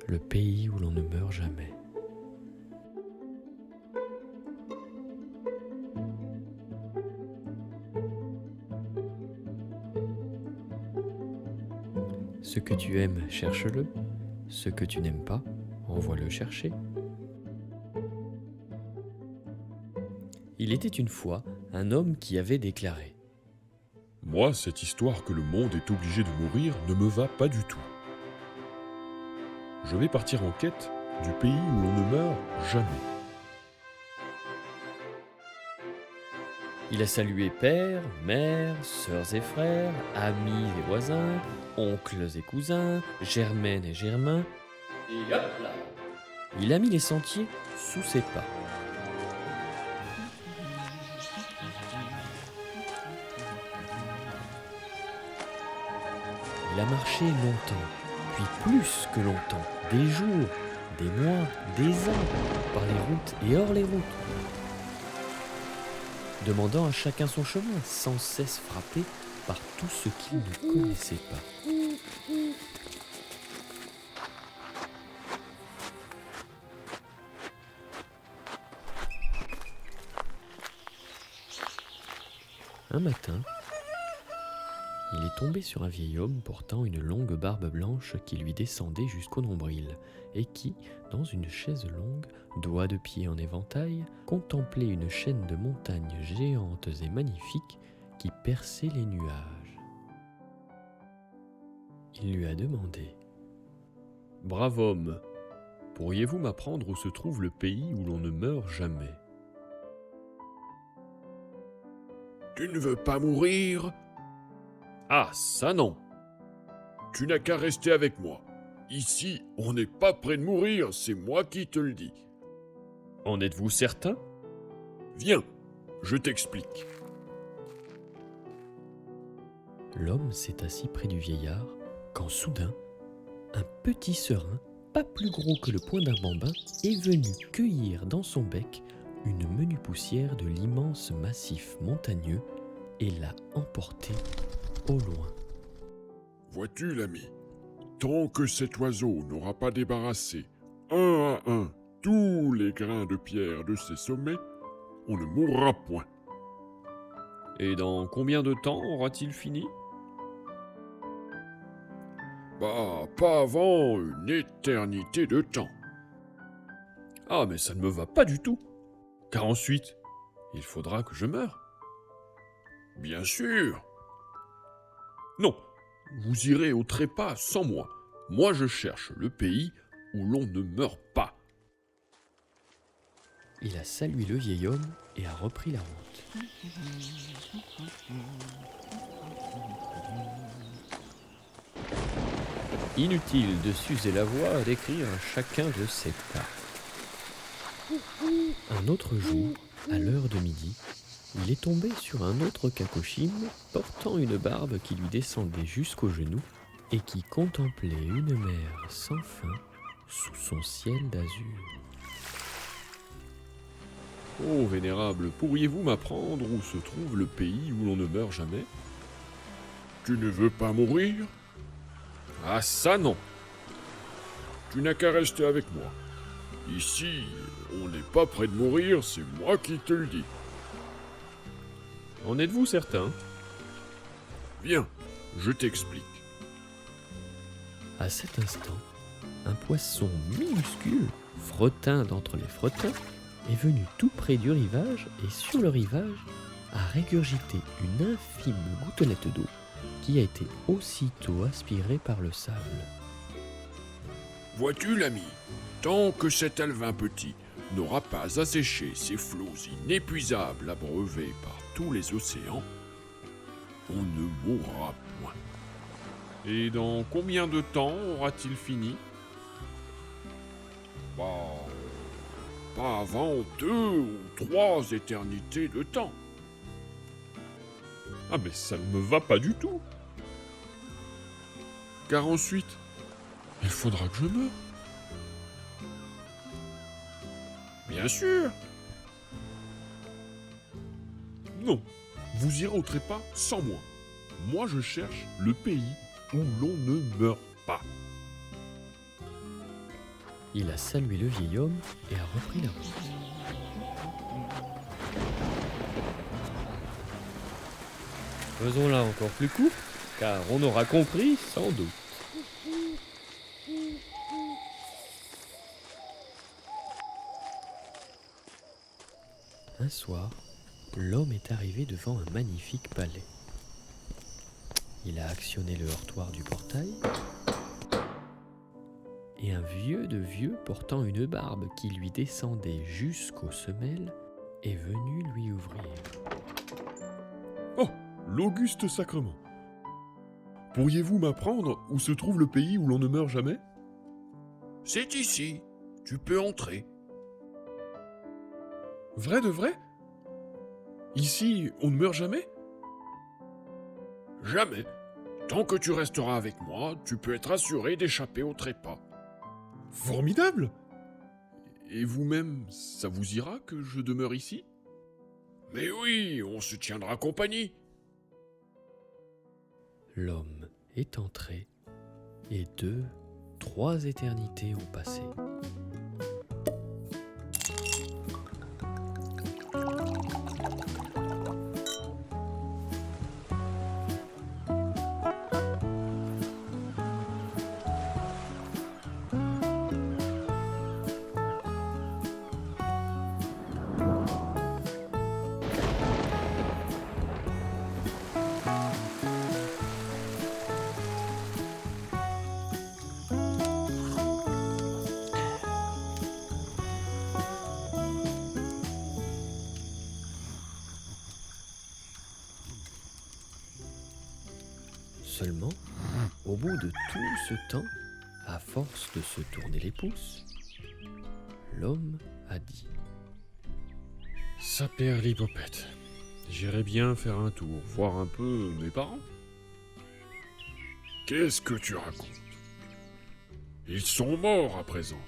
le pays où l'on ne meurt jamais. Ce que tu aimes, cherche-le. Ce que tu n'aimes pas, envoie-le chercher. Il était une fois un homme qui avait déclaré: Moi, cette histoire que le monde est obligé de mourir ne me va pas du tout. Je vais partir en quête du pays où l'on ne meurt jamais. Il a salué père, mère, sœurs et frères, amis et voisins, oncles et cousins, germaines et germains. Et hop là! Il a mis les sentiers sous ses pas. Il a marché longtemps, puis plus que longtemps, des jours, des mois, des ans, par les routes et hors les routes, demandant à chacun son chemin, sans cesse frappé par tout ce qu'il ne connaissait pas. Un matin, il est tombé sur un vieil homme portant une longue barbe blanche qui lui descendait jusqu'au nombril, et qui, dans une chaise longue, doigts de pied en éventail, contemplait une chaîne de montagnes géantes et magnifiques qui perçaient les nuages. Il lui a demandé: Brave homme, pourriez-vous m'apprendre où se trouve le pays où l'on ne meurt jamais? Tu ne veux pas mourir? Ah, ça non! Tu n'as qu'à rester avec moi. Ici, on n'est pas près de mourir, c'est moi qui te le dis. En êtes-vous certain? Viens, je t'explique. L'homme s'est assis près du vieillard, quand soudain, un petit serin, pas plus gros que le poing d'un bambin, est venu cueillir dans son bec une menue poussière de l'immense massif montagneux et l'a emporté au loin. Vois-tu, l'ami, tant que cet oiseau n'aura pas débarrassé, un à un, tous les grains de pierre de ses sommets, on ne mourra point. Et dans combien de temps aura-t-il fini? Bah, pas avant une éternité de temps. Ah, mais ça ne me va pas du tout, car ensuite, il faudra que je meure. Bien sûr. Non, vous irez au trépas sans moi. Moi, je cherche le pays où l'on ne meurt pas. Il a salué le vieil homme et a repris la route. Inutile de s'user la voix à décrire chacun de ses pas. Un autre jour, à l'heure de midi, il est tombé sur un autre cacochime portant une barbe qui lui descendait jusqu'aux genoux et qui contemplait une mer sans fin sous son ciel d'azur. Oh, vénérable, pourriez-vous m'apprendre où se trouve le pays où l'on ne meurt jamais? Tu ne veux pas mourir? Ah, ça non! Tu n'as qu'à rester avec moi. Ici, on n'est pas près de mourir, c'est moi qui te le dis. En êtes-vous certain? Viens, je t'explique. À cet instant, un poisson minuscule, fretin d'entre les frettins, est venu tout près du rivage et sur le rivage a régurgité une infime gouttelette d'eau qui a été aussitôt aspirée par le sable. Vois-tu, l'ami, tant que cet alevin petit n'aura pas asséché ses flots inépuisables abreuvés par tous les océans, on ne mourra point. Et dans combien de temps aura-t-il fini? Pas avant 2 ou 3 éternités de temps. Ah mais ça ne me va pas du tout. Car ensuite, il faudra que je meure. Bien sûr. Non, vous irez au trépas sans moi. Moi je cherche le pays où l'on ne meurt pas. Il a salué le vieil homme et a repris la route. Faisons-la encore plus courte, car on aura compris sans doute. Un soir, l'homme est arrivé devant un magnifique palais. Il a actionné le heurtoir du portail et un vieux de vieux portant une barbe qui lui descendait jusqu'aux semelles est venu lui ouvrir. Oh, l'auguste sacrement. Pourriez-vous m'apprendre où se trouve le pays où l'on ne meurt jamais? C'est ici. Tu peux entrer. Vrai de vrai? Ici, on ne meurt jamais? Jamais. Tant que tu resteras avec moi, tu peux être assuré d'échapper au trépas. Formidable! Et vous-même, ça vous ira que je demeure ici? Mais oui, on se tiendra compagnie. L'homme est entré et 2, 3 éternités ont passé. Seulement, au bout de tout ce temps, à force de se tourner les pouces, l'homme a dit: Saperlipopette, j'irais bien faire un tour, voir un peu mes parents. Qu'est-ce que tu racontes? Ils sont morts à présent.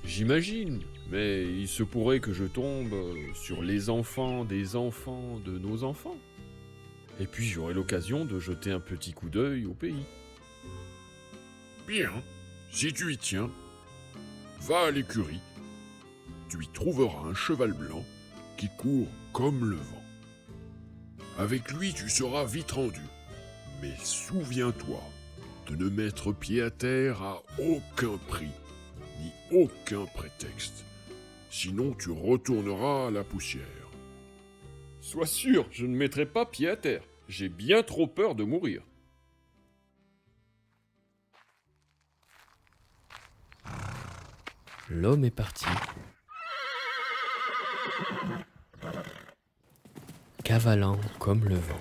J'imagine, mais il se pourrait que je tombe sur les enfants des enfants de nos enfants. Et puis j'aurai l'occasion de jeter un petit coup d'œil au pays. Bien, si tu y tiens, va à l'écurie. Tu y trouveras un cheval blanc qui court comme le vent. Avec lui, tu seras vite rendu. Mais souviens-toi de ne mettre pied à terre à aucun prix, ni aucun prétexte. Sinon, tu retourneras à la poussière. Sois sûr, je ne mettrai pas pied à terre. J'ai bien trop peur de mourir. L'homme est parti, cavalant comme le vent.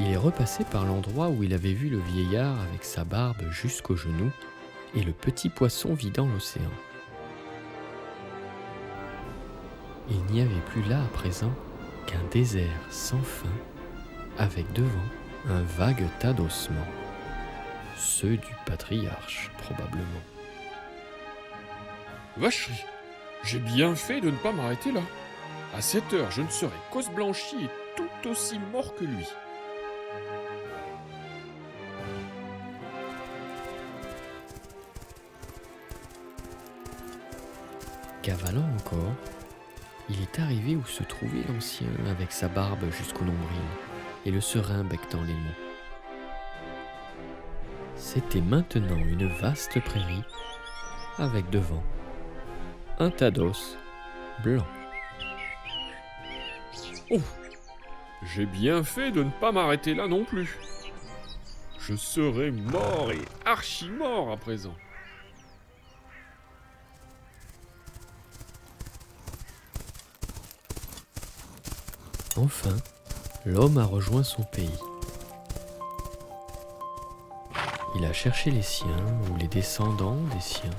Il est repassé par l'endroit où il avait vu le vieillard avec sa barbe jusqu'aux genoux et le petit poisson vidant l'océan. Il n'y avait plus là à présent qu'un désert sans fin, avec devant un vague tas d'ossements, ceux du patriarche probablement. Vacherie, j'ai bien fait de ne pas m'arrêter là. À cette heure, je ne serais qu'os blanchi et tout aussi mort que lui. Cavalant encore, il est arrivé où se trouvait l'ancien avec sa barbe jusqu'au nombril et le serin becquetant les mots. C'était maintenant une vaste prairie avec devant un tas d'os blancs. Oh, j'ai bien fait de ne pas m'arrêter là non plus. Je serais mort et archi-mort à présent. Enfin, l'homme a rejoint son pays. Il a cherché les siens ou les descendants des siens.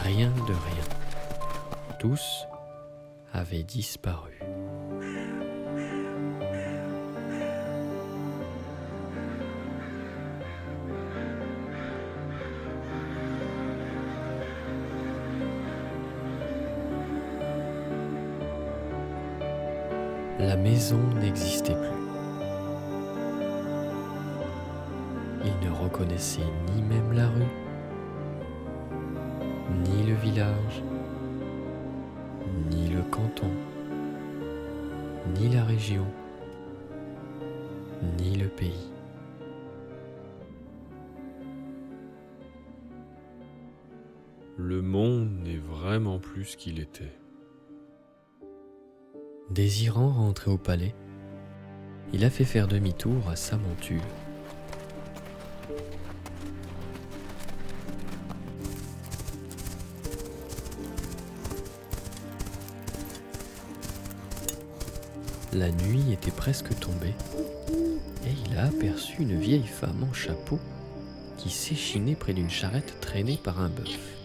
Rien de rien. Tous avaient disparu. La maison n'existait plus. Il ne reconnaissait ni même la rue, ni le village, ni le canton, ni la région, ni le pays. Le monde n'est vraiment plus ce qu'il était. Désirant rentrer au palais, il a fait faire demi-tour à sa monture. La nuit était presque tombée et il a aperçu une vieille femme en chapeau qui s'échinait près d'une charrette traînée par un bœuf.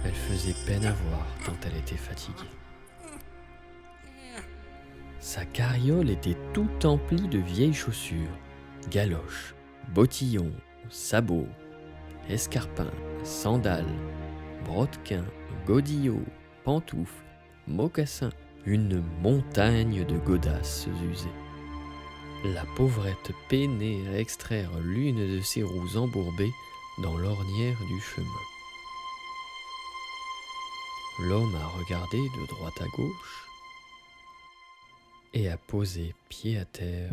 Elle faisait peine à voir tant elle était fatiguée. Sa carriole était toute emplie de vieilles chaussures, galoches, bottillons, sabots, escarpins, sandales, brodequins, godillots, pantoufles, mocassins, une montagne de godasses usées. La pauvrette peinait à extraire l'une de ses roues embourbées dans l'ornière du chemin. L'homme a regardé de droite à gauche et a posé pied à terre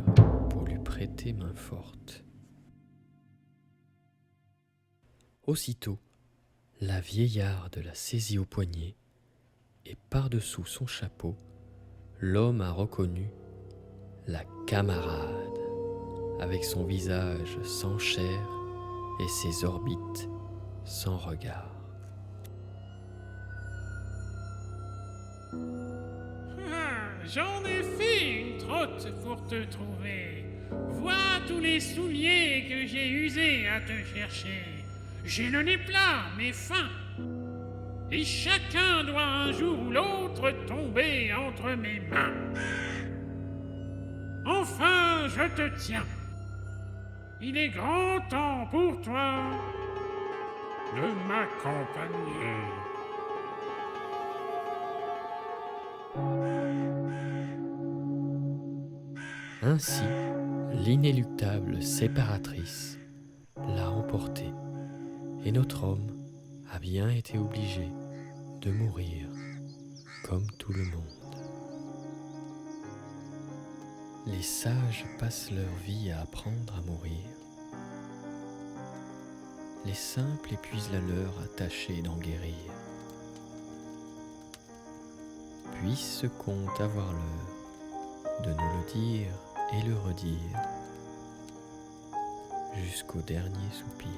pour lui prêter main forte. Aussitôt, la vieillarde l'a saisi au poignet et par-dessous son chapeau, l'homme a reconnu la camarade, avec son visage sans chair et ses orbites sans regard. J'en ai fait une trotte pour te trouver. Vois tous les souliers que j'ai usés à te chercher. J'ai le nez plat, mais fin. Et chacun doit un jour ou l'autre tomber entre mes mains. Enfin, je te tiens. Il est grand temps pour toi de m'accompagner. Ainsi, l'inéluctable séparatrice l'a emporté, et notre homme a bien été obligé de mourir comme tout le monde. Les sages passent leur vie à apprendre à mourir. Les simples épuisent la leur à tâcher d'en guérir. Puisse ce conte avoir l'heure de nous le dire et le redire jusqu'au dernier soupir.